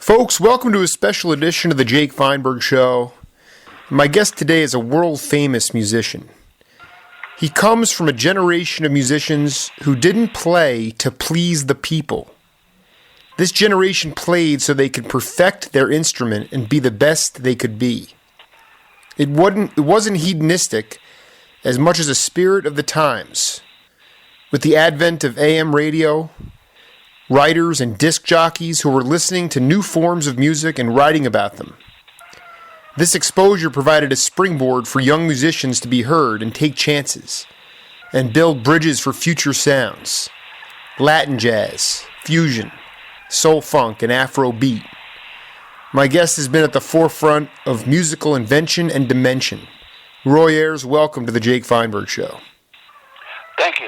Folks, welcome to a special edition of the Jake Feinberg Show. My guest today is a world-famous musician. He comes from a generation of musicians who didn't play to please the people. This generation played so they could perfect their instrument and be the best they could be. It wasn't hedonistic as much as a spirit of the times. With the advent of AM radio, writers and disc jockeys who were listening to new forms of music and writing about them. This exposure provided a springboard for young musicians to be heard and take chances, and build bridges for future sounds. Latin jazz, fusion, soul funk, and Afro beat. My guest has been at the forefront of musical invention and dimension. Roy Ayers, welcome to the Jake Feinberg Show. Thank you.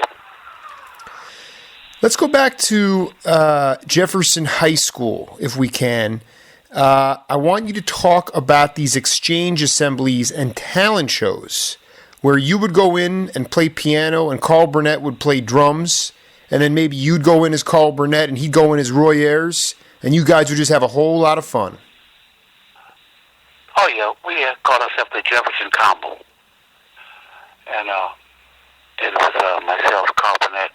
Let's go back to Jefferson High School, if we can. I want you to talk about these exchange assemblies and talent shows where you would go in and play piano and Carl Burnett would play drums, and then maybe you'd go in as Carl Burnett and he'd go in as Roy Ayers, and you guys would just have a whole lot of fun. Oh, yeah. We called ourselves the Jefferson Combo. And it was myself, Carl Burnett,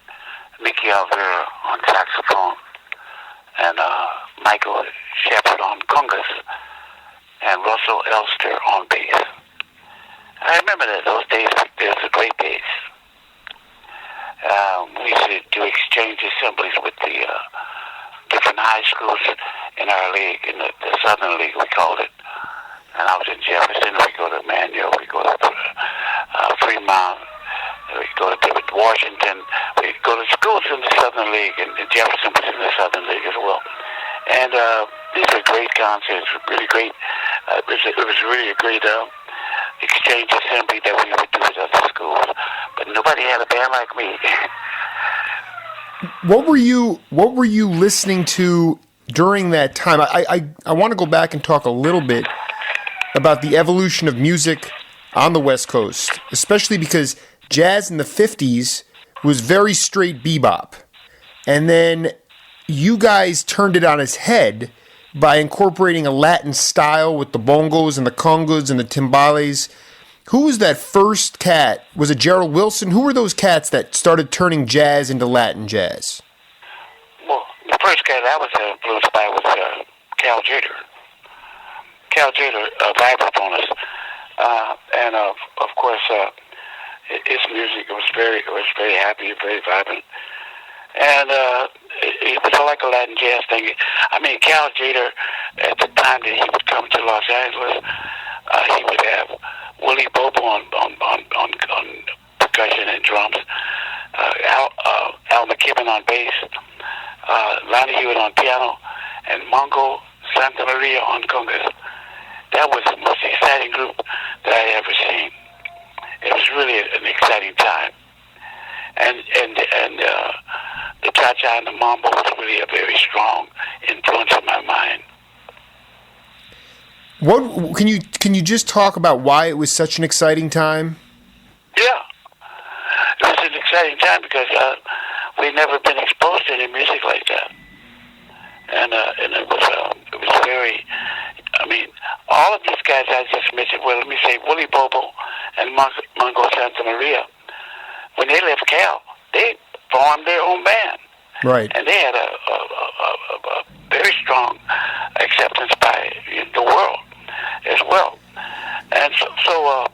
Mickey Alvera on saxophone, and Michael Shepard on congas, and Russell Elster on bass. I remember that those days, those were great days. We used to do exchange assemblies with the different high schools in our league, in the Southern League, we called it. And I was in Jefferson, we go to Manuel, we go to Fremont, we go to Washington, we go to schools in the Southern League, and Jefferson was in the Southern League as well. And these were great concerts, really great. It was really a great exchange assembly that we would do with other schools. But nobody had a band like me. What were you listening to during that time? I want to go back and talk a little bit about the evolution of music on the West Coast, especially because jazz in the 50s was very straight bebop. And then you guys turned it on its head by incorporating a Latin style with the bongos and the congas and the timbales. Who was that first cat? Was it Gerald Wilson? Who were those cats that started turning jazz into Latin jazz? Well, the first cat I was influenced by was Cal Jader. Cal Jader, a vibraphonist. And of course, his music was very happy, very vibrant, and it was like a Latin jazz thing. I mean, Cal Jader, at the time that he would come to Los Angeles, he would have Willie Bobo on percussion and drums, Al McKibben on bass, Lonnie Hewitt on piano, and Mongo Santa Maria on congas. That was the most exciting group that I had ever seen. It was really an exciting time, and the cha-cha and the mambo was really a very strong influence in my mind. What can you just talk about why it was such an exciting time? Yeah, it was an exciting time because we'd never been exposed to any music like that, and it was very. I mean, all of these guys I just mentioned, well, let me say Willie Bobo and Mongo Santa Maria, when they left Cal, they formed their own band. Right. And they had a very strong acceptance by the world as well. And so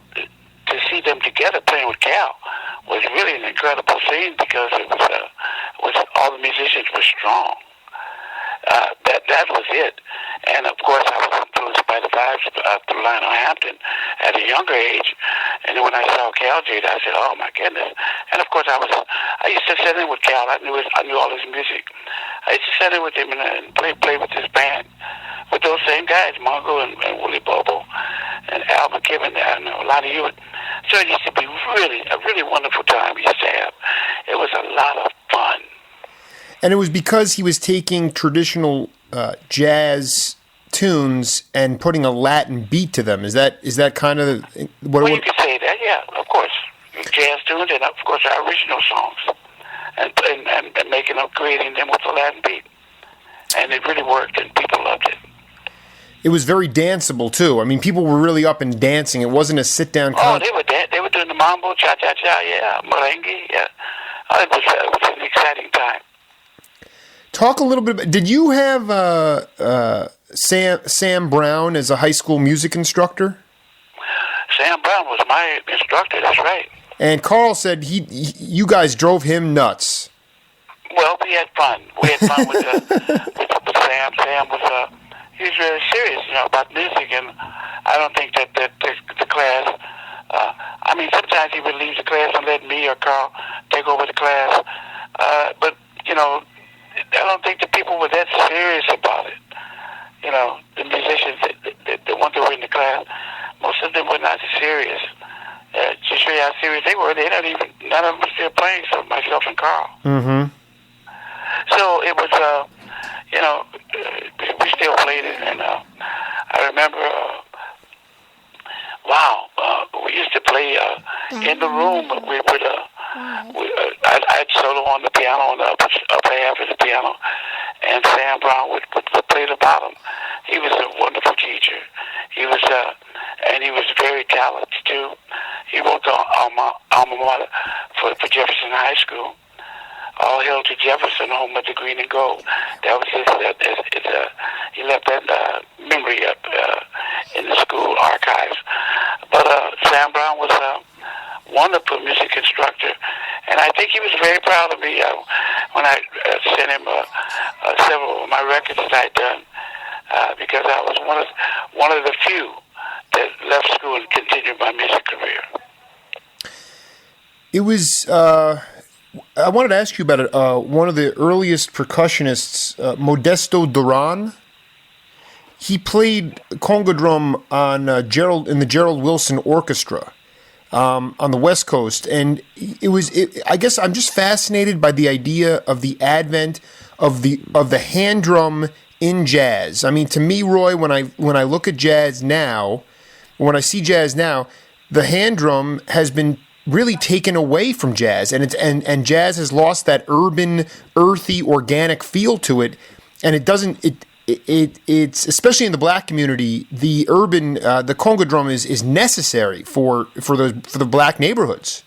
to see them together playing with Cal was really an incredible scene because it was all the musicians were strong. That was it. And of course, I was influenced by the vibes through Lionel Hampton at a younger age. And then when I saw Cal Jade, I said, "Oh my goodness!" And of course, I used to sit in with Cal. I knew all his music. I used to sit in with him and play with his band with those same guys, Mongo and Willie Bobo and Al McKibben and Lonnie Hewitt. So it used to be a really wonderful time we used to have. It was a lot of fun. And it was because he was taking traditional jazz tunes and putting a Latin beat to them. Is that kind of what? Well, you could say that, yeah, of course. Jazz tunes and of course our original songs, and making them, creating them with a Latin beat, and it really worked, and people loved it. it was very danceable too. I mean, people were really up and dancing. It wasn't a sit-down. They were doing the mambo, cha-cha-cha, yeah, merengue, yeah. It was an exciting time. Talk a little bit about, did you have Sam Brown as a high school music instructor? Sam Brown was my instructor, that's right. And Carl said you guys drove him nuts. Well, we had fun. We had fun with Sam. Sam was he was very serious, about music, and I don't think that the class. I mean, sometimes he would leave the class and let me or Carl take over the class. But I don't think the people were that serious about it. The musicians, the ones that were in the class, most of them were not serious. To show you how serious they were, none of them were still playing, so myself and Carl. Mm-hmm. So it was, we still played it, and I remember, we used to play in the room I'd solo on the piano, on the upper half of the piano, and Sam Brown would play the bottom. He was a wonderful teacher. He was, and he was very talented too. He wrote the alma mater for Jefferson High School. All hail to Jefferson, home of the green and gold. That was he left that memory up in the school archives. But Sam Brown was a wonderful music instructor, and I think he was very proud of me when I sent him several of my records that I'd done, because I was one of the few that left school and continued my music career. It was. I wanted to ask you about it. One of the earliest percussionists, Modesto Duran, he played conga drum on in the Gerald Wilson Orchestra on the West Coast, and I guess I'm just fascinated by the idea of the advent of the hand drum in jazz. I mean, to me, Roy, when I look at jazz now, when I see jazz now, the hand drum has been really taken away from jazz, and jazz has lost that urban, earthy, organic feel to it, and it's especially in the black community, the urban the conga drum is necessary for the black neighborhoods.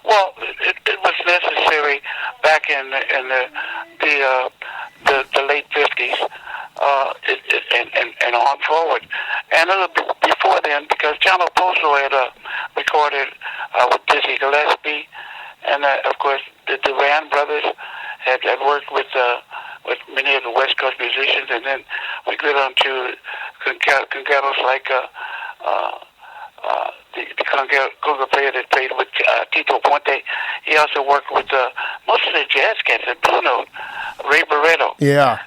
Well, it was necessary back in the late 50s. And on forward, and a little bit before then, because John Oposo had recorded with Dizzy Gillespie, and of course the Duran brothers had worked with many of the West Coast musicians, and then we got on to congados like the conga player that played with Tito Puente. He also worked with most of the jazz cats at Blue Note, Ray Barreto. Yeah.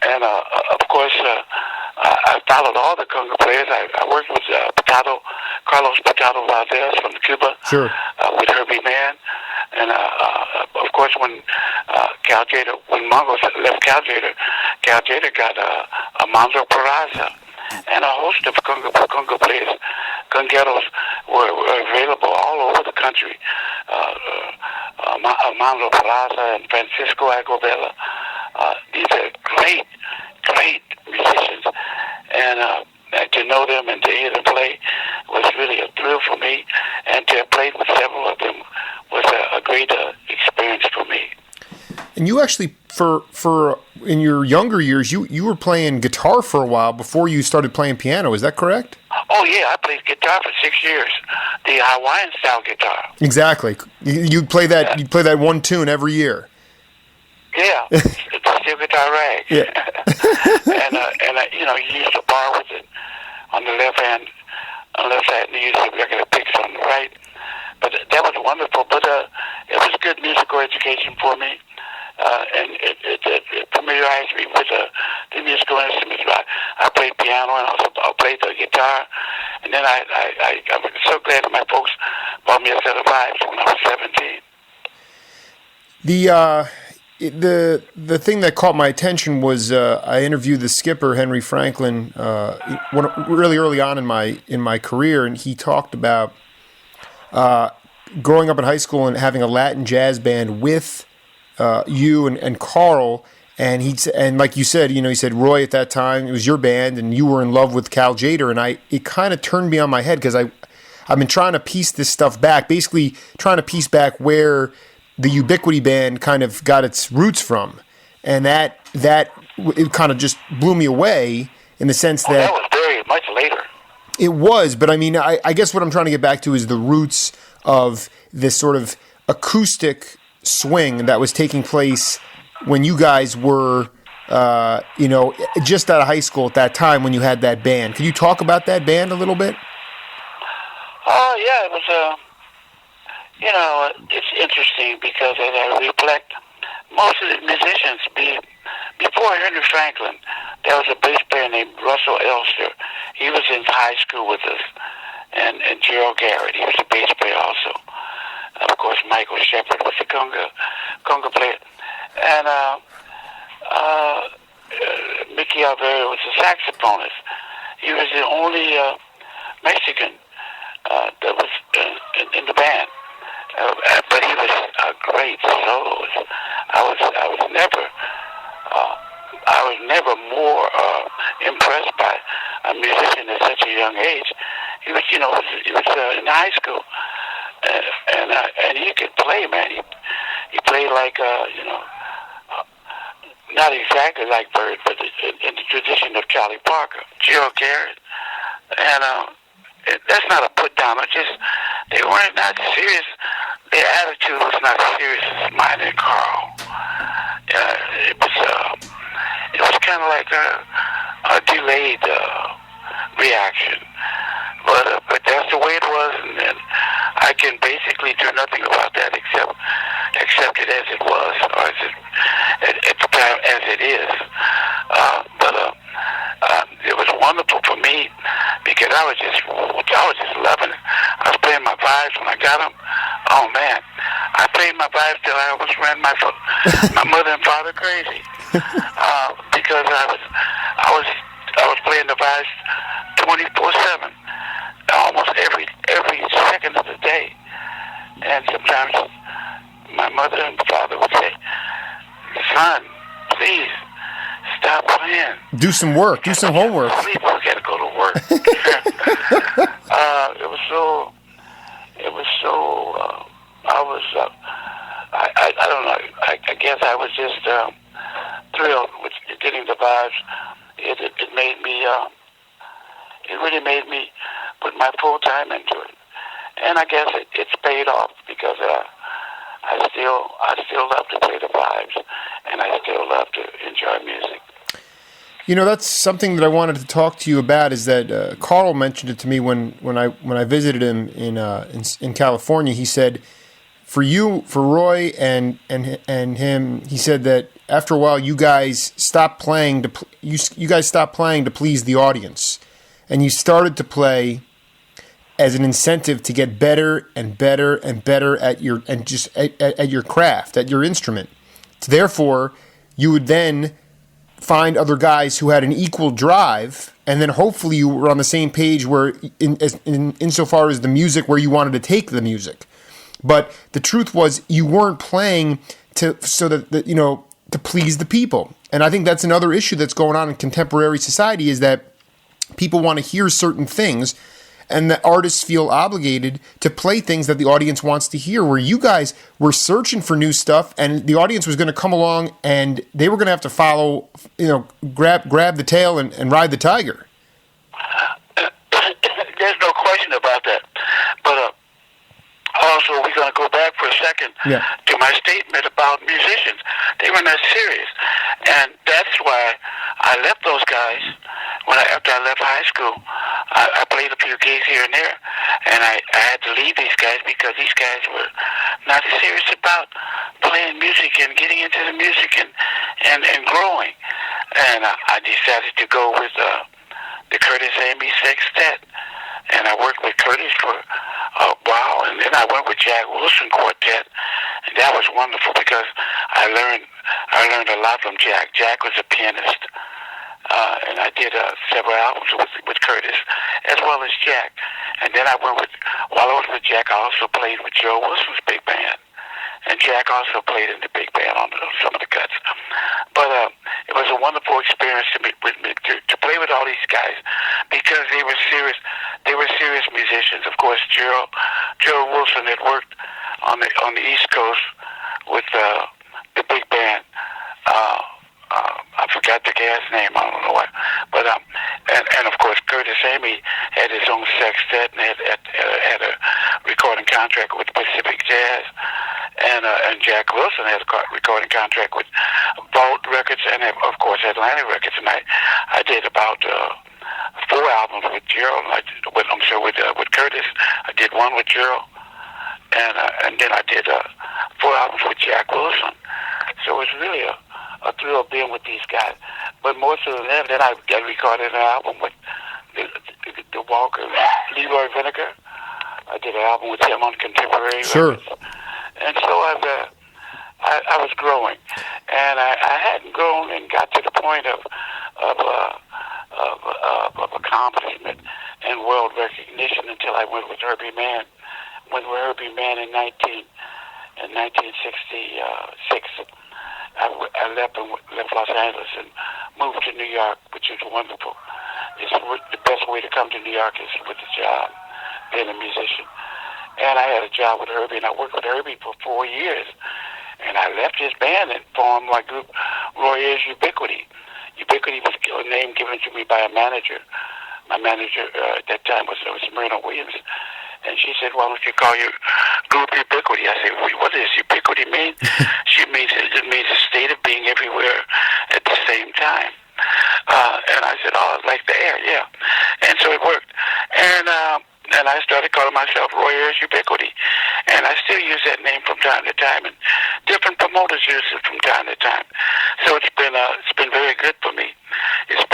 And of course, I followed all the conga players. I worked with Carlos Picado Valdez from Cuba, sure, with Herbie Mann, and of course when Mongo left Cal Jader got Almanzo Peraza, and a host of conga players. Congueros were available all over the country. Almanzo Peraza and Francisco Agobela. These are great musicians, and to know them and to hear them play was really a thrill for me, and to have played with several of them was a great experience for me. And you actually, for in your younger years, you were playing guitar for a while before you started playing piano. Is that correct? Oh yeah, I played guitar for 6 years, the Hawaiian style guitar. Exactly. You play that. Yeah. You play that one tune every year. Yeah, it's a steel guitar rag. Yeah. and you used to bar with it on the left hand, on the left side, and you used the regular picks on the right. But that was wonderful. But it was good musical education for me, and it familiarized me with the musical instruments. I played piano, and I played the guitar, and then I was so glad that my folks bought me a set of vibes when I was 17. The thing that caught my attention was I interviewed the skipper Henry Franklin really early on in my career, and he talked about growing up in high school and having a Latin jazz band with you and Carl, And like you said, he said, Roy, at that time, it was your band, and you were in love with Cal Tjader, and it kind of turned me on my head, because I've been trying to piece this stuff back, basically trying to piece back where the Ubiquity band kind of got its roots from, and that it kind of just blew me away in the sense that was very much later. It was, but I mean, I guess what I'm trying to get back to is the roots of this sort of acoustic swing that was taking place when you guys were, just out of high school at that time when you had that band. Can you talk about that band a little bit? Oh, yeah, it was, it's interesting because as I reflect, most of the musicians, before Henry Franklin, there was a bass player named Russell Elster. He was in high school with us, and Gerald Garrett, he was a bass player also. Of course, Michael Shepard was the conga player. And Mickey Alvaro was a saxophonist. He was the only Mexican that was in the band. But he was a great soloist. I was never more impressed by a musician at such a young age. He was, he was in high school, and he could play, man. He played like, not exactly like Bird, but in the tradition of Charlie Parker, Gerald Garrett, and that's not a put down. It's just they weren't not serious. Their attitude was not serious as mine and Carl. It was kind of like a delayed reaction, but that's the way it was, and I can basically do nothing about that except accept it as it was, or at the time as it is. But it was wonderful for me because I was just loving it. I was playing my vibes when I got them. Oh man, I played my vibes till I almost ran my mother and father crazy because I was playing the vibes 24/7, almost every second of the day, and sometimes my mother and father would say, "Son, please stop playing. Do some work. Do some homework. We got to go to work." I don't know. I guess I was just thrilled with getting the vibes. It made me. It really made me put my full time into it, and I guess it's paid off because I still love to play the vibes, and I still love to enjoy music. That's something that I wanted to talk to you about. Is that Carl mentioned it to me when I visited him in California. He said, for Roy and him, he said that after a while you guys stopped playing to please the audience, and you started to play as an incentive to get better and better and better at your craft, at your instrument. Therefore, you would then find other guys who had an equal drive, and then hopefully you were on the same page where insofar as the music, where you wanted to take the music. But the truth was you weren't playing to please the people. And I think that's another issue that's going on in contemporary society, is that people want to hear certain things, and the artists feel obligated to play things that the audience wants to hear, where you guys were searching for new stuff, and the audience was going to come along, and they were going to have to follow, grab the tail and ride the tiger. There's no question about that. But also, we're going to go back for a second to my statement about musicians. They were not serious. And that's why I left those guys. After I left high school, I played a few gigs here and there. And I had to leave these guys because these guys were not serious about playing music and getting into the music and growing. And I decided to go with the Curtis Amy Sextet. And I worked with Curtis for a while, and then I went with Jack Wilson Quartet, and that was wonderful because I learned a lot from Jack. Jack was a pianist, and I did several albums with Curtis as well as Jack. And then while I was with Jack, I also played with Joe Wilson's big band, and Jack also played in the big band on some of the cuts. But it was a wonderful experience to play with all these guys because they were serious. They were serious musicians. Of course, Gerald Wilson had worked on the East Coast with the big band. I forgot the guy's name. I don't know why. But and of course Curtis Amy had his own sextet and had a recording contract with Pacific Jazz, and Jack Wilson had a recording contract with Vault Records and of course Atlantic Records. And I did about 4 albums with Gerald. With Curtis. I did one with Gerald, and then I did 4 albums with Jack Wilson. So it was really a thrill being with these guys. But more so than that, then I recorded an album with the Walker, Leroy Vinegar. I did an album with him on Contemporary Records. And so I was growing. And I hadn't grown and got to the point of accomplishment and world recognition until I went with Herbie Mann. Went with Herbie Mann in 1966. I left Los Angeles and moved to New York, which is wonderful. It's the best way to come to New York is with a job, being a musician. And I had a job with Herbie, and I worked with Herbie for 4 years. And I left his band and formed my group, Roy Ayers Ubiquity. Ubiquity was a name given to me by a manager. My manager at that time was Myrna Williams. And she said, "Why don't you call your group Ubiquity?" I said, "What does ubiquity mean?" It means a state of being everywhere at the same time. And I said, "Oh, like the air, yeah." And so it worked. And I started calling myself Roy Ayers Ubiquity. And I still use that name from time to time, and different promoters use it from time to time. So it's been very good for me. It's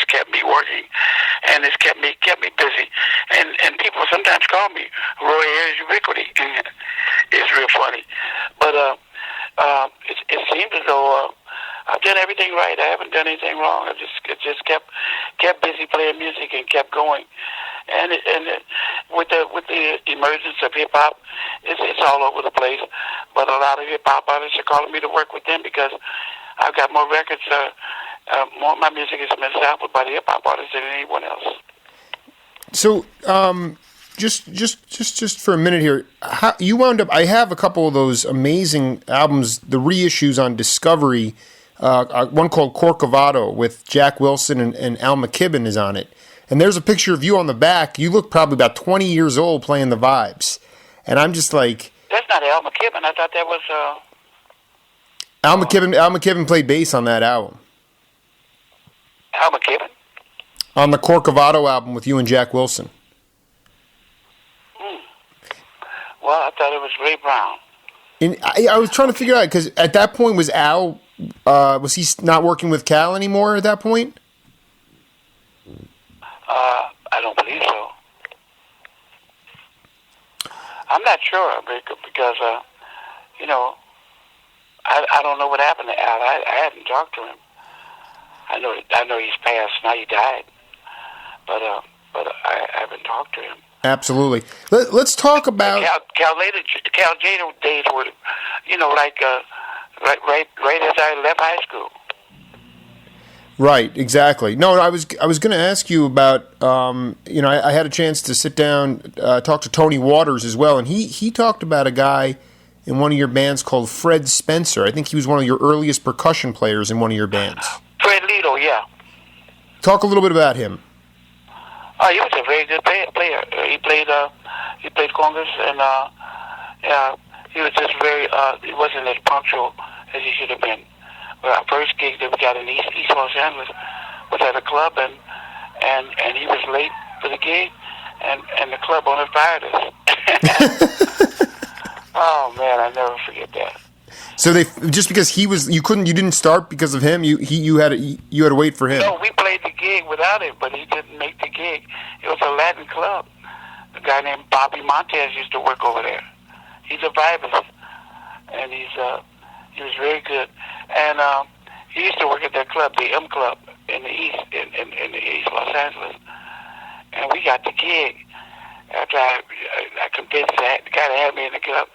kept me working, and it's kept me busy. And people sometimes call me Roy Ayers Ubiquity. It's real funny, but it seems as though I've done everything right. I haven't done anything wrong. I just kept busy playing music and kept going. And with the emergence of hip hop, it's all over the place. But a lot of hip hop artists are calling me to work with them because I've got more records. More of my music has been sampled by the hip hop artists than anyone else. So, just for a minute here, you wound up. I have a couple of those amazing albums, the reissues on Discovery. One called Corcovado with Jack Wilson and Al McKibben is on it. And there's a picture of you on the back. You look probably about 20 years old playing the vibes. And I'm just like... That's not Al McKibben. I thought that was... Al McKibben played bass on that album. Al McKibben? On the Corcovado album with you and Jack Wilson. Well, I thought it was Ray Brown. And I was trying to figure out, because at that point was Al... was he not working with Cal anymore at that point? I don't believe so. I'm not sure because I don't know what happened to Al. I hadn't talked to him. I know he's passed now. He died, but I haven't talked to him. Absolutely. Let's talk about Cal Jato days were, like right as I left high school. Right, exactly. No, I was going to ask you about, I had a chance to sit down, talk to Tony Waters as well, and he talked about a guy in one of your bands called Fred Spencer. I think he was one of your earliest percussion players in one of your bands. Fred Lido, yeah. Talk a little bit about him. He was a very good player. He played congas, and he was just very. He wasn't as punctual as he should have been. Well, our first gig that we got in East Los Angeles was at a club, and he was late for the gig, and the club owner fired us. Oh man, I never forget that. So just because you didn't start because of him. You had to wait for him. No, we played the gig without him, but he didn't make the gig. It was a Latin club. A guy named Bobby Montez used to work over there. He's a vibraphonist, and he was very good. And he used to work at that club, the M Club, in the East, in the East Los Angeles. And we got the gig after I convinced the guy to have me in the club.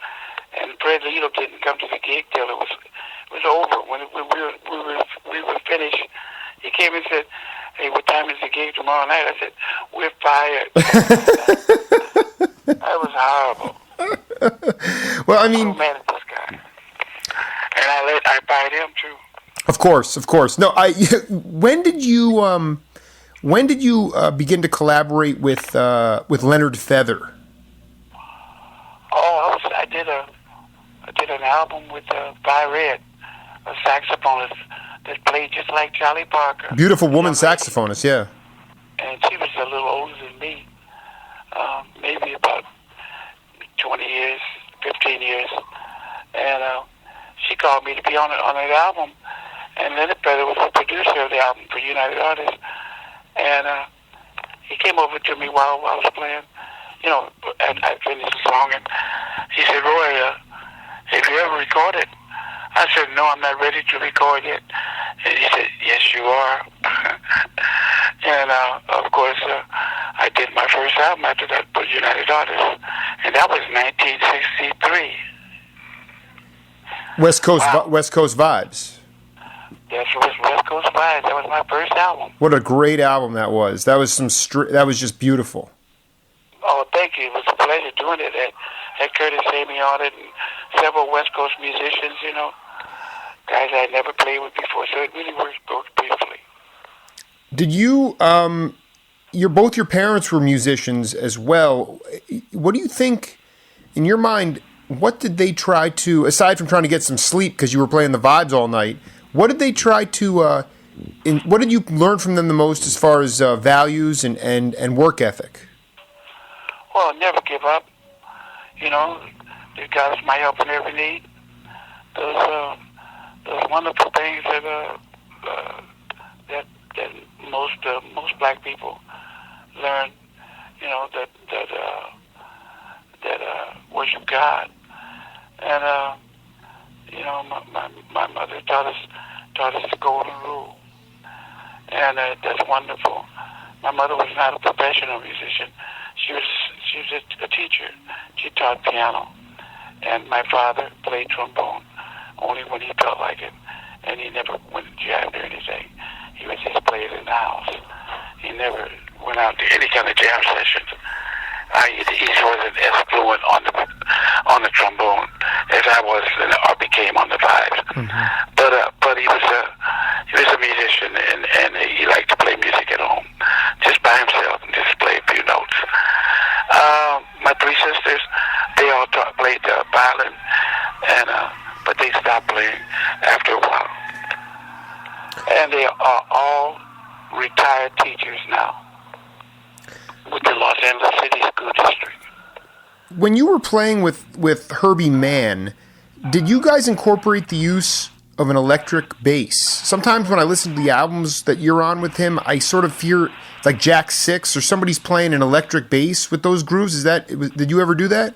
And Fred Lito didn't come to the gig till it was over. When we were finished, he came and said, "Hey, what time is the gig tomorrow night?" I said, "We're fired." That was horrible. Well, I mean, I'm mad at this guy, and I fired him too. Of course. No, when did you begin to collaborate with Leonard Feather? Oh, I did an album with Vi Red, a saxophonist that played just like Charlie Parker. Beautiful woman saxophonist, yeah. And she was a little older than me, maybe about 20 years, 15 years. And she called me to be on that album. And Leonard Feather was the producer of the album for United Artists. And he came over to me while I was playing, and I finished the song. And he said, "Roy, have you ever recorded?" I said, "No, I'm not ready to record yet." And he said, "Yes, you are." And, of course, I did my first album after that for United Artists. And that was 1963. West Coast Vibes. Yes, it was West Coast Vibes. That was my first album. What a great album that was. That was that was just beautiful. Oh, thank you. It was a pleasure doing it. Had Curtis Amy on it and several West Coast musicians, guys I had never played with before. So it really worked beautifully. Did you, both your parents were musicians as well. What do you think, in your mind, what did they try to, aside from trying to get some sleep because you were playing the vibes all night, what did they try to, what did you learn from them the most as far as values and work ethic? Well, never give up. They've got us my help in every need. Those wonderful things that most black people learn. That worship God, and my mother taught us the golden rule, and that's wonderful. My mother was not a professional musician. She was a teacher. She taught piano, and my father played trombone only when he felt like it, and he never went to jam or anything. He would just play it in the house. He never went out to any kind of jam sessions. He wasn't as fluent on the trombone as I was or became on the vibes. Mm-hmm. But he was a musician, and he liked to play music at home, just by himself, and just play a few notes. My three sisters, they all played violin, but they stopped playing after a while. And they are all retired teachers now with the Los Angeles City School District. When you were playing with Herbie Mann, did you guys incorporate the use of an electric bass? Sometimes when I listen to the albums that you're on with him, I sort of hear like Jack 6 or somebody's playing an electric bass with those grooves. Did you ever do that?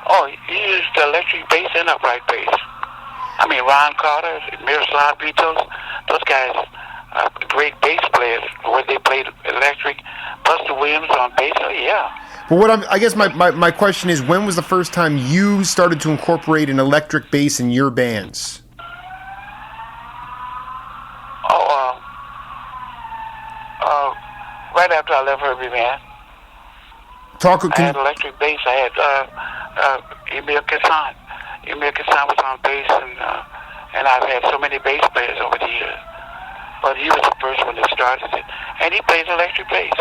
Oh, he used the electric bass and upright bass. I mean, Ron Carter, Miroslav Beatles, those guys are great bass players where they played electric. Buster Williams on bass, oh yeah. Well, I guess my question is, when was the first time you started to incorporate an electric bass in your bands? Right after I left Herbie Mann. I had electric bass. I had Emil Kassan. Emil Kassan was on bass, and I've had so many bass players over the years. But he was the first one that started it, and he plays electric bass.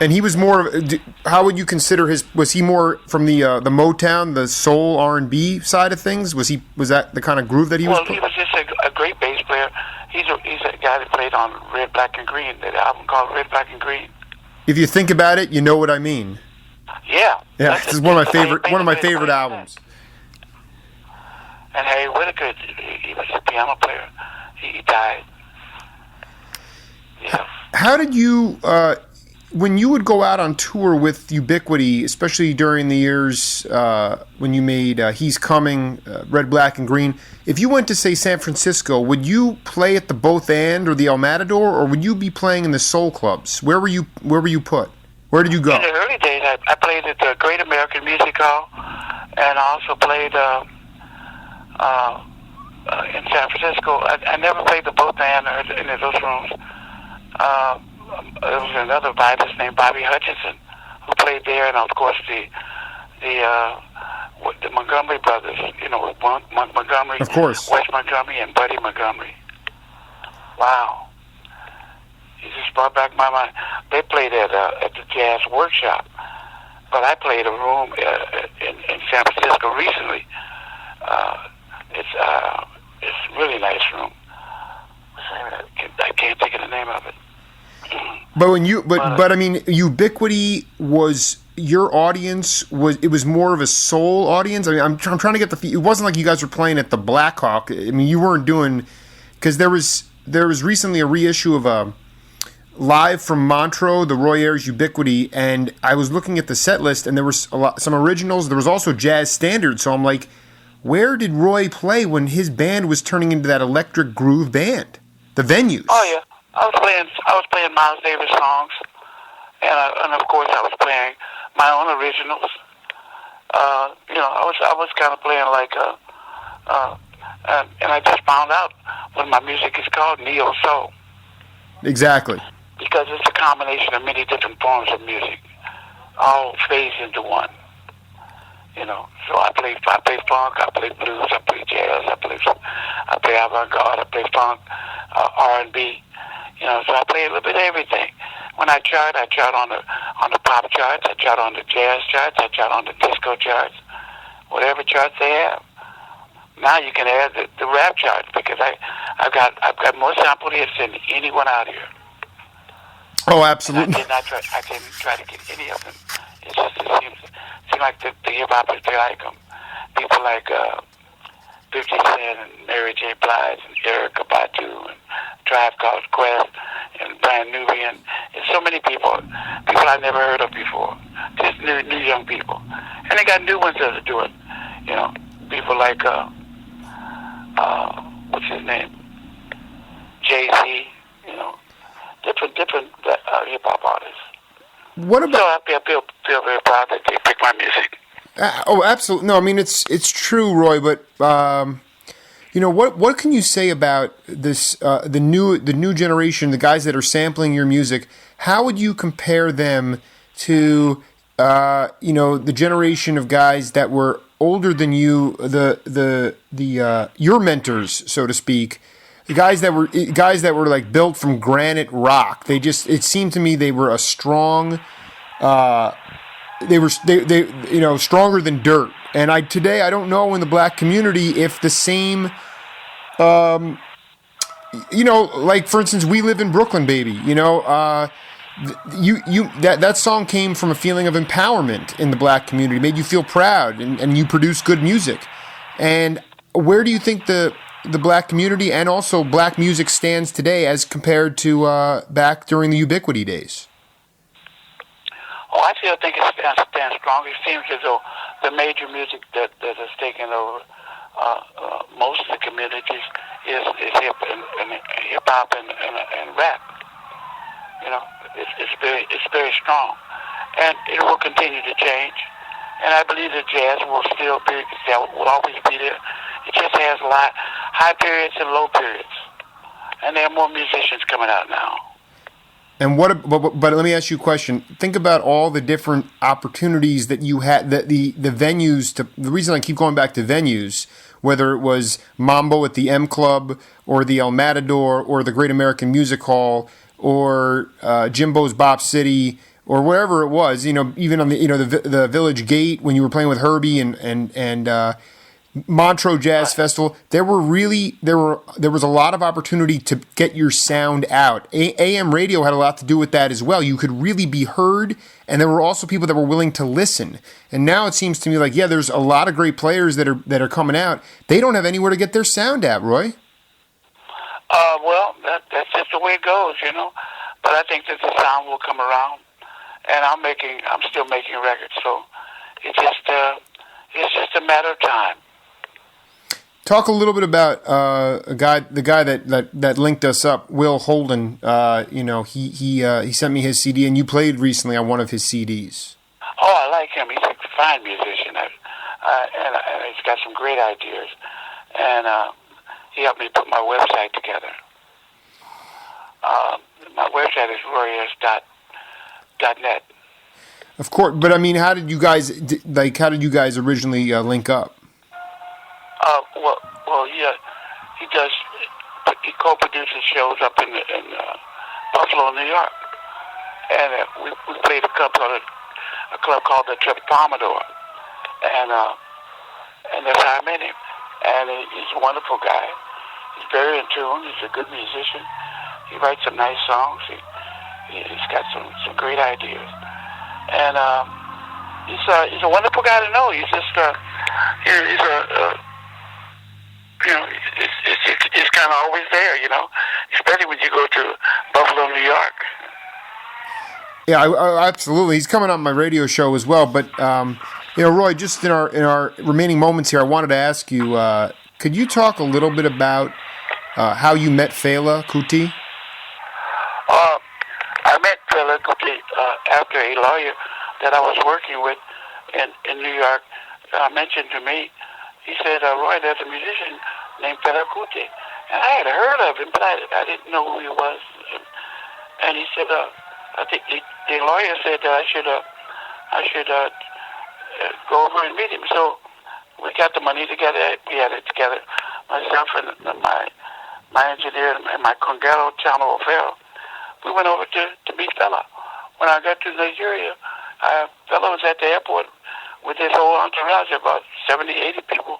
And he was more. How would you consider his? Was he more from the Motown, the soul R&B side of things? Was that the kind of groove that he was? Well, he was just a great bass player. He's a guy that played on Red, Black, and Green. That album called Red, Black, and Green. If you think about it, you know what I mean. Yeah. Yeah, this is one of my favorite albums. And Harry Whitaker, he was a piano player. He died. Yeah. How did you? When you would go out on tour with Ubiquity, especially during the years when you made He's Coming, Red, Black, and Green, if you went to, say, San Francisco, would you play at the Both And or the El Matador, or would you be playing in the soul clubs? Where were you put? Where did you go? In the early days, I played at the Great American Music Hall. and I also played in San Francisco. I never played the both band or any of those rooms. There was another vibraphonist named Bobby Hutchinson who played there, and of course the Montgomery brothers, Montgomery, of course, Wes Montgomery and Buddy Montgomery. Wow. You just brought back my mind. They played at the Jazz Workshop, but I played a room in San Francisco recently. It's a really nice room. I can't think of the name of it. But I mean, Ubiquity was your audience was more of a soul audience. I mean, I'm trying to get it wasn't like you guys were playing at the Blackhawk. I mean, you weren't doing, because there was recently a reissue of Live from Montreux, the Roy Ayers Ubiquity, and I was looking at the set list, and there was some originals. There was also jazz standards. So I'm like, where did Roy play when his band was turning into that electric groove band? The venues. Oh yeah, I was playing Miles Davis songs, and of course I was playing my own originals. I was kind of playing like and I just found out what my music is called, neo soul. Exactly. Because it's a combination of many different forms of music, all phased into one. So I play funk, I play blues, I play jazz, I play avant-garde, I play funk, R&B. So I play a little bit of everything. When I chart on the pop charts, I chart on the jazz charts, I chart on the disco charts, whatever charts they have. Now you can add the rap charts, because I've got more sample hits than anyone out here. Oh, absolutely. I didn't try to get any of them. It seems like the hip hoppers, they like them. People like 50 Cent and Mary J. Blige and Erykah Badu and Tribe Called Quest and Brand Nubian. There's so many people I've never heard of before. Just new young people, and they got new ones that are doing. People like what's his name, Jay-Z. Different hip hop artists. What about? So I feel very proud that they pick my music. Oh, absolutely. No, I mean it's true, Roy. But what can you say about this? The new generation, the guys that are sampling your music. How would you compare them to the generation of guys that were older than you, your mentors, so to speak? The guys that were like built from granite rock. It seemed to me they were a strong. They stronger than dirt. And today I don't know in the black community if the same. Like for instance, We Live in Brooklyn, baby. That song came from a feeling of empowerment in the black community, made you feel proud, and you produce good music. And where do you think the black community and also black music stands today as compared to back during the Ubiquity days? Oh, I still think it stands strong. It seems as though the major music that has taken over most of the communities is hip hop and rap. It's very strong, and it will continue to change. And I believe that jazz will always be there. It just has a lot high periods and low periods, and there are more musicians coming out now. And but let me ask you a question. Think about all the different opportunities that you had, the venues. The reason I keep going back to venues, whether it was Mambo at the M Club or the El Matador or the Great American Music Hall or Jimbo's Bop City or wherever it was, even on the Village Gate when you were playing with Herbie and Montreux Jazz Festival, there was a lot of opportunity to get your sound out. AM radio had a lot to do with that as well. You could really be heard, and there were also people that were willing to listen. And now it seems to me like, there's a lot of great players that are coming out. They don't have anywhere to get their sound out, Roy. Well, that's just the way it goes, But I think that the sound will come around, and I'm still making records, so it's just a matter of time. Talk a little bit about the guy that linked us up, Will Holden. He sent me his CD, and you played recently on one of his CDs. Oh, I like him. He's a fine musician. and he's got some great ideas. And he helped me put my website together. My website is royayers.net. Of course, but I mean, how did you guys originally link up? Well, he does. He co-produces shows up in Buffalo, New York, and we played a club called the Pomador, and that's how I met him. And he's a wonderful guy. He's very in tune. He's a good musician. He writes some nice songs. He's got some great ideas, and he's a wonderful guy to know. He's just it's kind of always there, especially when you go to Buffalo, New York. Yeah, I absolutely. He's coming on my radio show as well. But Roy, just in our remaining moments here, I wanted to ask you: could you talk a little bit about how you met Fela Kuti? I met Fela Kuti after a lawyer that I was working with in New York mentioned to me. He said, "Roy, there's a musician named Fela Kuti," and I had heard of him, but I didn't know who he was. And he said, "I think the lawyer said that I should go over and meet him." So we got the money together. We had it together, myself and my engineer and my Congado Channel O'Farrell. We went over to meet Fela. When I got to Nigeria, Fela was at the airport with his whole entourage, about 70, 80 people.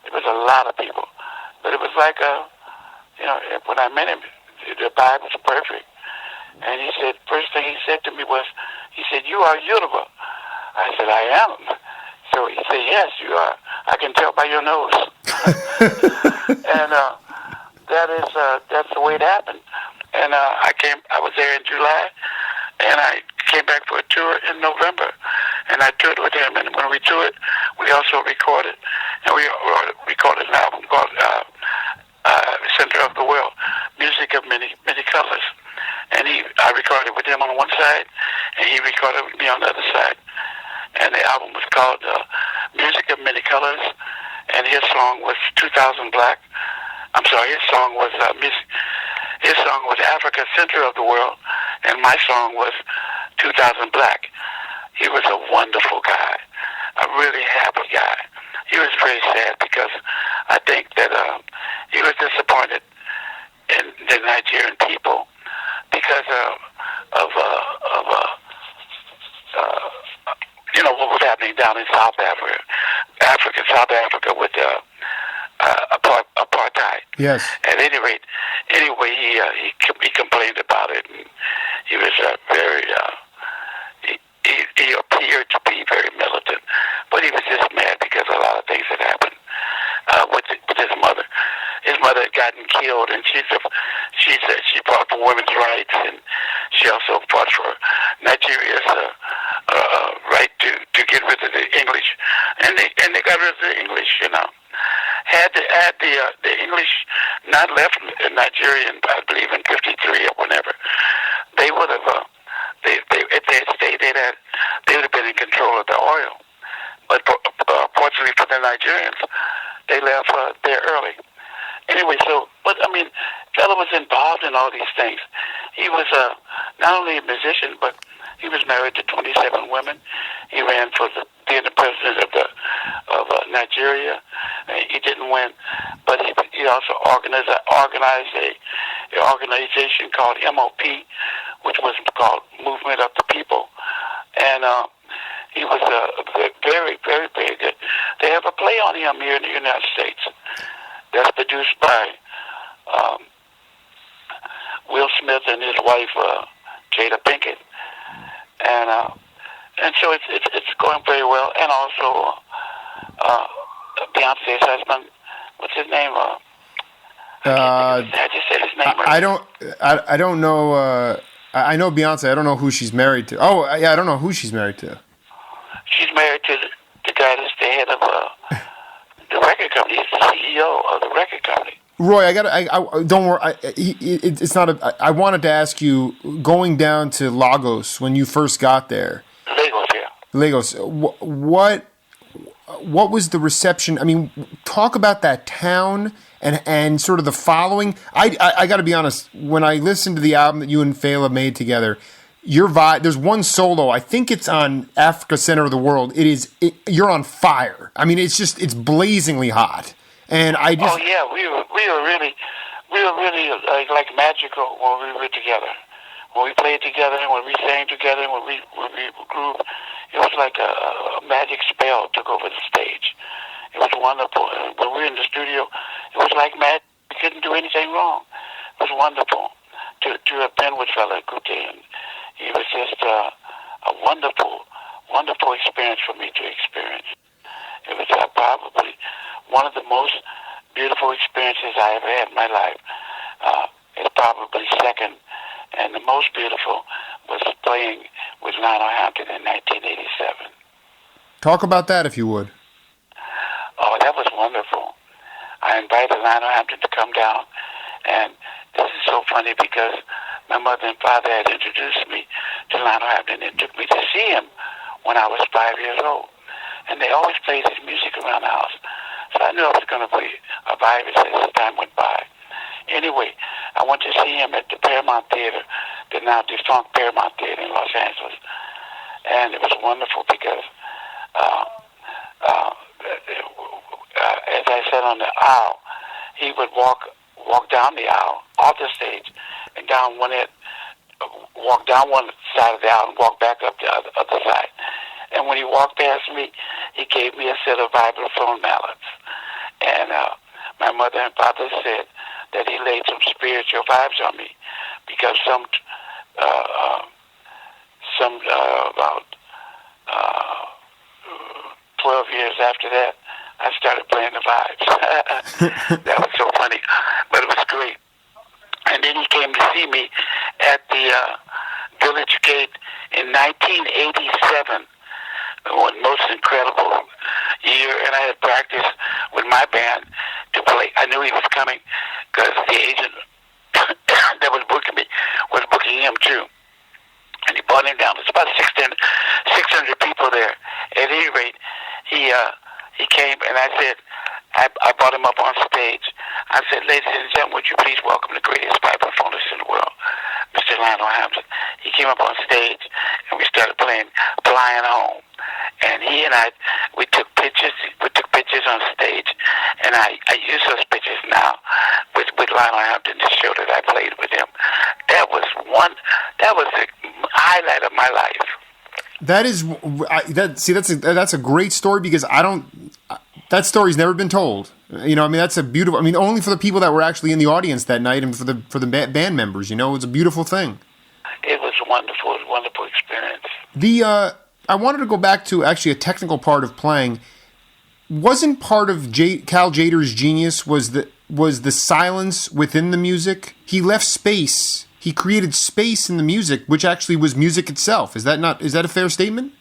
It was a lot of people. But it was like, when I met him, the vibe was perfect. And he said, first thing he said to me was, he said, "You are Yoruba." I said, "I am." So he said, "Yes, you are. I can tell by your nose." And that's the way it happened. And I was there in July, and I came back for a tour in November, and I toured with him. And when we toured, we also recorded, and we recorded an album called Center of the World, Music of Many Colors. And I recorded with him on one side, and he recorded with me on the other side. And the album was called Music of Many Colors, and his song was 2000 Black. I'm sorry, his song was Africa, Center of the World, and my song was 2000 Black. He was a wonderful guy, a really happy guy. He was very sad because I think that he was disappointed in the Nigerian people because of what was happening down in South Africa with apartheid. Yes. At any rate, anyway, he complained about it, and he was very. He appeared to be very militant, but he was just mad because a lot of things had happened with his mother. His mother had gotten killed, and she said she fought for women's rights, and she also fought for Nigeria's right to get rid of the English, and they got rid of the English. Had the English not left Nigeria, I believe in '53 or whenever, they would have. If they had stayed, they would have been in control of the oil. But fortunately for the Nigerians, they left there early. Anyway, Fela was involved in all these things. He was not only a musician, but he was married to 27 women. He ran for being the president of Nigeria. He didn't win, but he also organized an organization called MOP, which was called Movement of the People, and he was very, very, very good. They have a play on him here in the United States that's produced by Will Smith and his wife Jada Pinkett, and so it's going very well. And also Beyonce's husband, what's his name? I just said his name. I don't know. I know Beyonce. I don't know who she's married to. Oh, yeah, I don't know who she's married to. She's married to the guy that's the head of the record company. He's the CEO of the record company. Roy, I don't worry. It's not I wanted to ask you, going down to Lagos when you first got there. Lagos, yeah. Lagos. what was the reception? I mean, talk about that town and sort of the following. I got to be honest. When I listened to the album that you and Fela made together, your vibe. There's one solo. I think it's on Africa Center of the World. You're on fire. I mean, it's blazingly hot. And I just. Oh yeah, we were really like magical when we were together. When we played together, when we sang together, when we grew, it was like a magic spell took over the stage. It was wonderful. When we were in the studio, it was like magic. We couldn't do anything wrong. It was wonderful to have been with Fela Kuti, and it was just a wonderful experience for me to experience. It was probably one of the most beautiful experiences I ever had in my life. It's probably second. And the most beautiful was playing with Lionel Hampton in 1987. Talk about that, if you would. Oh, that was wonderful. I invited Lionel Hampton to come down. And this is so funny because my mother and father had introduced me to Lionel Hampton and took me to see him when I was 5 years old. And they always played his music around the house. So I knew I was going to be a virus as time went by. Anyway, I went to see him at the Paramount Theater, the now defunct Paramount Theater in Los Angeles. And it was wonderful because as I sat on the aisle, he would walk down the aisle, off the stage, and walk down one side of the aisle and walk back up the other side. And when he walked past me, he gave me a set of vibraphone mallets. And my mother and father said that he laid some spiritual vibes on me because about 12 years after that, I started playing the vibes. That was so funny, but it was great. And then he came to see me at the Village Gate in 1987, one most incredible year, and I had practiced with my band to play. I knew he was coming because the agent that was booking me was booking him too. And he brought him down. There's about 600 people there. At any rate, he came, and I said, I brought him up on stage. I said, ladies and gentlemen, would you please welcome the greatest vibraphonist in the world, Mr. Lionel Hampton. He came up on stage, and we started playing Flying Home. And he and we took pictures. We took pictures on stage, and I use those pictures now with Lionel Hampton to show that I played with him. That was the highlight of my life. That's a great story because that story's never been told. You know, I mean, that's a beautiful. I mean, only for the people that were actually in the audience that night and for the band members. You know, it's a beautiful thing. It was wonderful. It was a wonderful experience. I wanted to go back to actually a technical part of playing. Wasn't part of Cal Tjader's genius was the silence within the music? He left space. He created space in the music, which actually was music itself. Is that a fair statement?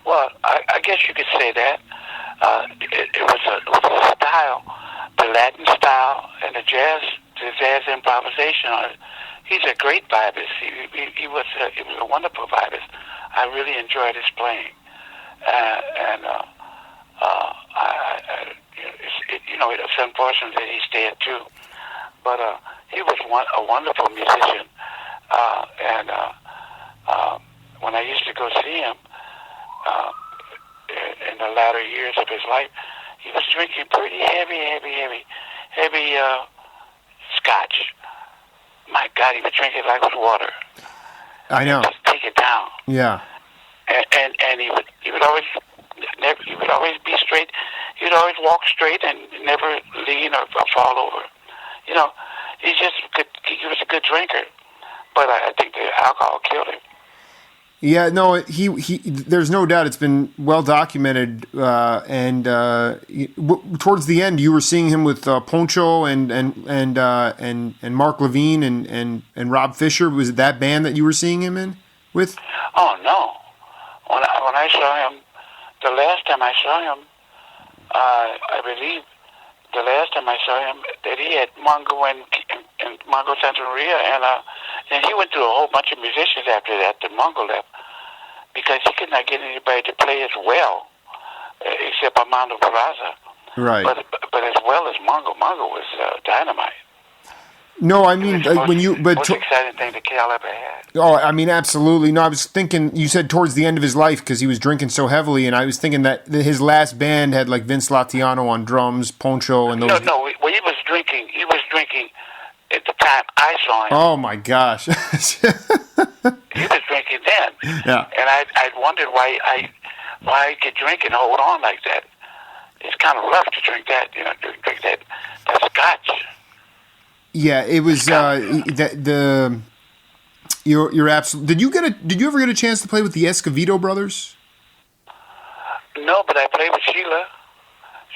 Well, I guess you could say that. It was a style, the Latin style, and the jazz improvisation on it. He's a great vibist. He was a wonderful vibist. I really enjoyed his playing, it's unfortunate that he's dead too. But he was a wonderful musician, when I used to go see him in the latter years of his life, he was drinking pretty heavy scotch. My God, he would drink it like it was water. I know. Just take it down. Yeah. And he would always be straight. He'd always walk straight and never lean or fall over. You know, he was a good drinker, but I think the alcohol killed him. Yeah, no, he. There's no doubt it's been well documented. Towards the end, you were seeing him with Poncho and Mark Levine and Rob Fisher. Was it that band that you were seeing him with? Oh no! When I saw him, the last time I saw him, I believe the last time I saw him that he had Mongo and Mongo Santamaria, and he went through a whole bunch of musicians after that. The Mongo left because he could not get anybody to play as well except Armando Barraza. Right. But as well as Mongo was dynamite. No, I mean Most exciting thing that Cal ever had. Oh, I mean, absolutely. No, I was thinking. You said towards the end of his life because he was drinking so heavily, and I was thinking that his last band had like Vince Latiano on drums, Poncho, and those. No. Well, he was drinking. He was drinking at the time I saw him. Oh my gosh. He was drinking then. Yeah. And I wondered why he could drink and hold on like that. It's kind of rough to drink that. Drink that scotch. Yeah, it was You're absolutely. Did you ever get a chance to play with the Escovedo brothers? No, but I played with Sheila.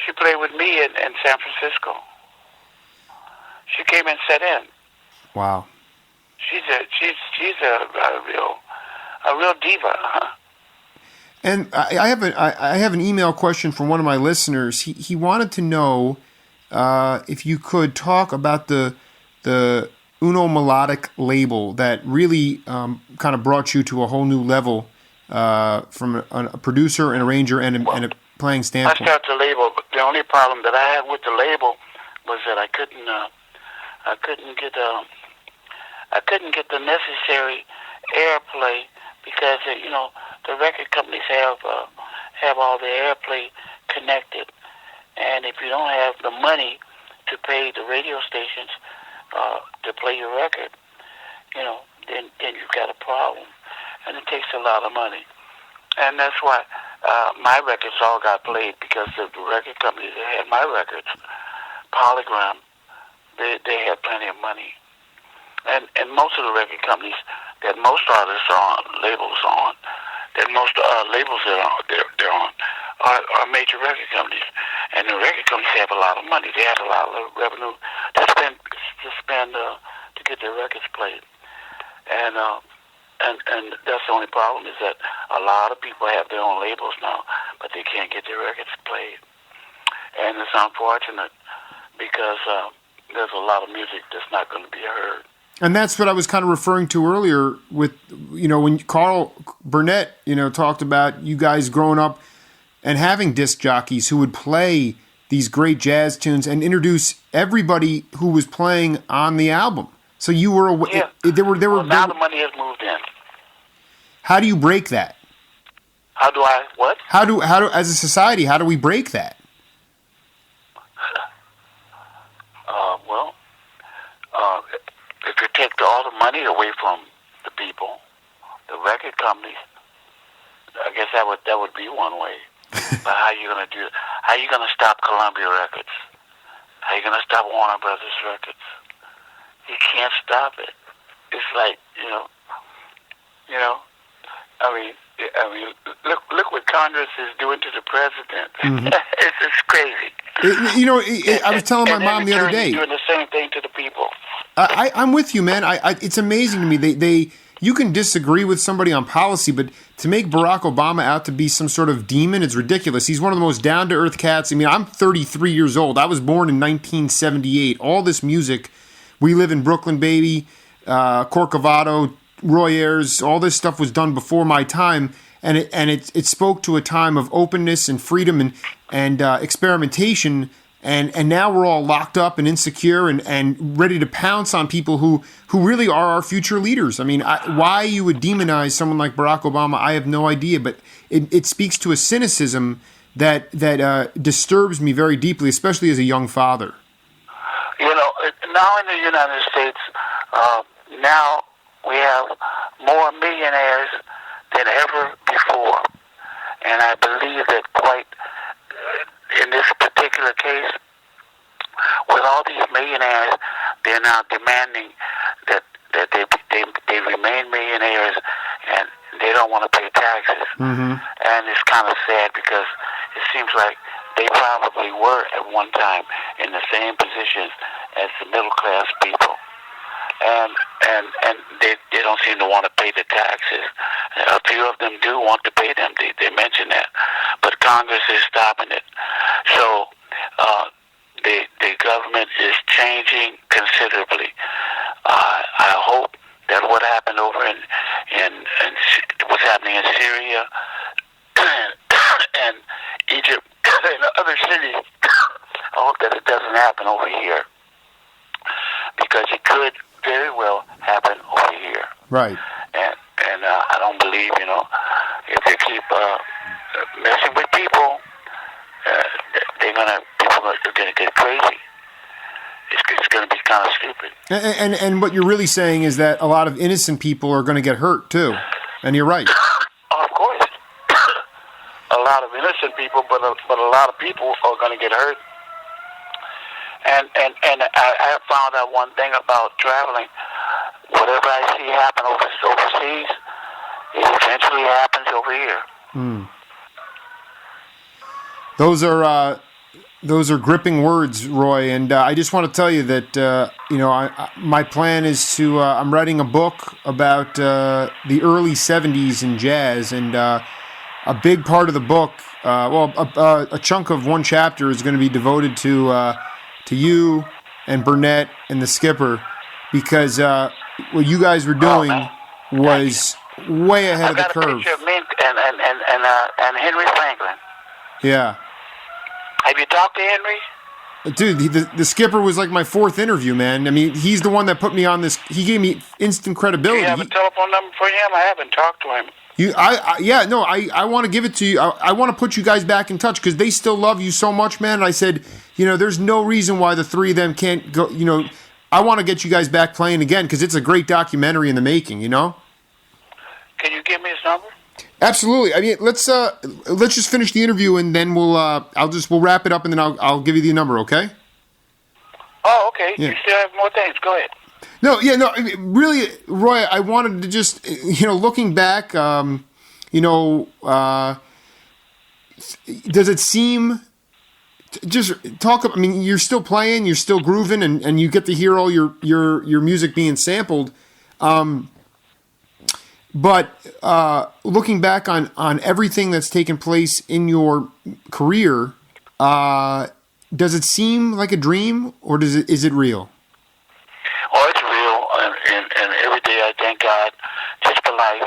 She played with me in San Francisco. She came and sat in. Wow. She's a real diva, huh? And I have an email question from one of my listeners. He wanted to know if you could talk about the Uno Melodic label that really kind of brought you to a whole new level from a producer, an arranger, and a playing standpoint. I started the label, but the only problem that I had with the label was that I couldn't get the necessary airplay because the record companies have all their airplay connected, and if you don't have the money to pay the radio stations to play your record, then you've got a problem, and it takes a lot of money, and that's why my records all got played because the record companies that had my records, Polygram, they had plenty of money, and most of the record companies that most artists are on, labels on, that most labels they're on are major record companies, and the record companies have a lot of money. They have a lot of revenue to spend to get their records played, and that's the only problem is that a lot of people have their own labels now, but they can't get their records played, and it's unfortunate because there's a lot of music that's not going to be heard. And that's what I was kind of referring to earlier with, when Carl Burnett, talked about you guys growing up and having disc jockeys who would play these great jazz tunes and introduce everybody who was playing on the album. So you were away. Yeah. Now the money has moved in. How do you break that? How do I what? How do as a society, how do we break that? If you take all the money away from the people, the record companies, I guess that would be one way. But how are you going to do it? How are you going to stop Columbia Records? How are you going to stop Warner Brothers Records? You can't stop it. It's like, look what Congress is doing to the president. Mm-hmm. It's crazy. I was telling my mom the other day. Doing the same thing to the people. I'm with you, man. It's amazing to me. You can disagree with somebody on policy, but to make Barack Obama out to be some sort of demon is ridiculous. He's one of the most down-to-earth cats. I mean, I'm 33 years old. I was born in 1978. All this music, we live in Brooklyn, baby, Corcovado, Roy Ayers, all this stuff was done before my time, and it spoke to a time of openness and freedom and experimentation. And now we're all locked up and insecure and ready to pounce on people who really are our future leaders. I mean, why you would demonize someone like Barack Obama, I have no idea. But it speaks to a cynicism that disturbs me very deeply, especially as a young father. Now in the United States, now we have more millionaires than ever before. And I believe that in this particular case, with all these millionaires, they're now demanding that they remain millionaires and they don't want to pay taxes. Mm-hmm. And it's kind of sad because it seems like they probably were at one time in the same positions as the middle class people. And they don't seem to want to pay the taxes. A few of them do want to pay them. They mention that, but Congress is stopping it. So the government is changing considerably. I hope that what happened over in what's happening in Syria and Egypt other cities, I hope that it doesn't happen over here, because it could very well happen over here. Right. And I don't believe, if they keep messing with people, people are gonna get crazy. It's gonna be kind of stupid. And what you're really saying is that a lot of innocent people are going to get hurt too, and you're right. Of course, a lot of innocent people, but a lot of people are going to get hurt. And I found out one thing about traveling. Whatever I see happen overseas, it eventually happens over here. Mm. Those are gripping words, Roy. And I just want to tell you that my plan is to. I'm writing a book about the early '70s in jazz, and a big part of the book, a chunk of one chapter is going to be devoted to you and Burnett and the Skipper, because what you guys were doing was way ahead of the curve. I got a picture of me and Henry Franklin. Yeah. Have you talked to Henry? Dude, the Skipper was like my fourth interview, man. I mean, he's the one that put me on this. He gave me instant credibility. Do you have a telephone number for him? I haven't talked to him. I want to give it to you. I want to put you guys back in touch because they still love you so much, man. And I said, there's no reason why the three of them can't go. I want to get you guys back playing again because it's a great documentary in the making. Can you give me his number? Absolutely. I mean, let's just finish the interview and then we'll wrap it up and then I'll give you the number. Okay? Oh, okay. Yeah. You still have more things. Go ahead. No. I mean, really, Roy, I wanted to just, looking back, does it seem, just talk, I mean, you're still playing, you're still grooving, and you get to hear all your music being sampled. But looking back on everything that's taken place in your career, does it seem like a dream, or is it real? Oh, it's real, and every day I thank God just for life.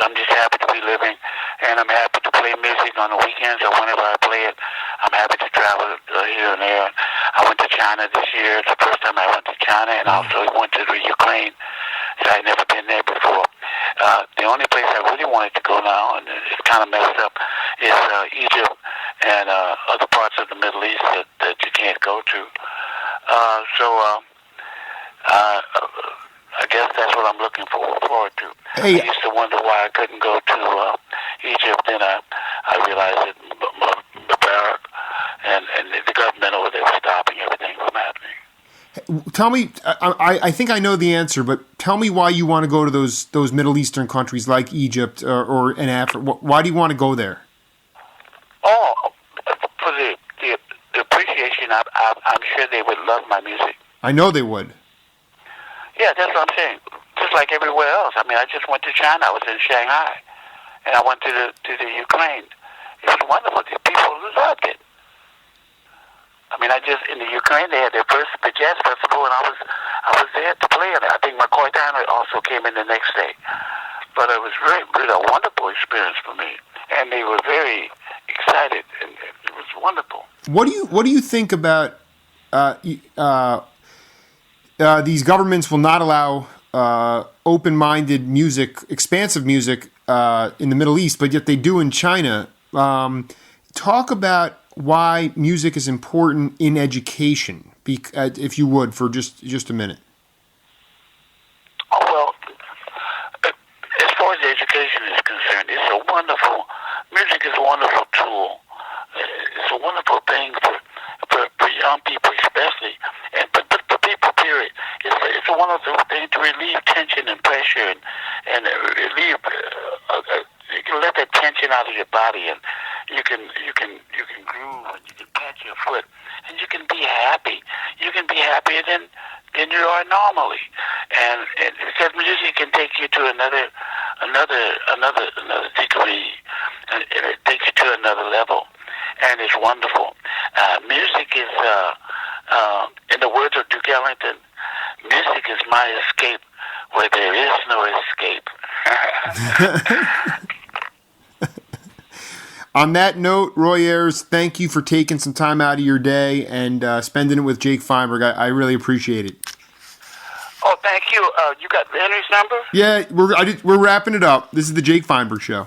I'm just happy to be living, and I'm happy to play music on the weekends or whenever I play it. I'm happy to travel here and there. I went to China this year. It's the first time I went to China, and also went to the Ukraine. So I'd never been there before. The only place I really wanted to go now, and it's kind of messed up, is Egypt and other parts of the Middle East that you can't go to. I guess that's what I'm looking forward to. Hey. I used to wonder why I couldn't go to Egypt, and I realized that Mubarak and the government over there was stopping everything from happening. Tell me, I think I know the answer, but tell me why you want to go to those Middle Eastern countries like Egypt or in Africa. Why do you want to go there? Oh, for the appreciation. I'm sure they would love my music. I know they would. Yeah, that's what I'm saying. Just like everywhere else. I mean, I just went to China. I was in Shanghai, and I went to the Ukraine. It was wonderful. The people loved it. I mean, in the Ukraine, they had their first jazz festival, and I was there to play it. I think McCoy Tyner also came in the next day. But it was really a wonderful experience for me, and they were very excited, and it was wonderful. What do you think about these governments will not allow open-minded music, expansive music in the Middle East, but yet they do in China? Talk about why music is important in education, if you would, for just a minute. Oh, well, as far as education is concerned, music is a wonderful tool. It's a wonderful thing for young people especially, but for people, period. It's a wonderful thing to relieve tension and pressure and relieve, you can let that tension out of your body, and you can groove, and you can pat your foot, and you can be happy. You can be happier than you are normally, and because music can take you to another degree, and it takes you to another level, and it's wonderful. Music is, in the words of Duke Ellington, music is my escape where there is no escape. On that note, Roy Ayers, thank you for taking some time out of your day and spending it with Jake Feinberg. I really appreciate it. Oh, thank you. You got Leonard's number? Yeah, we're wrapping it up. This is the Jake Feinberg Show.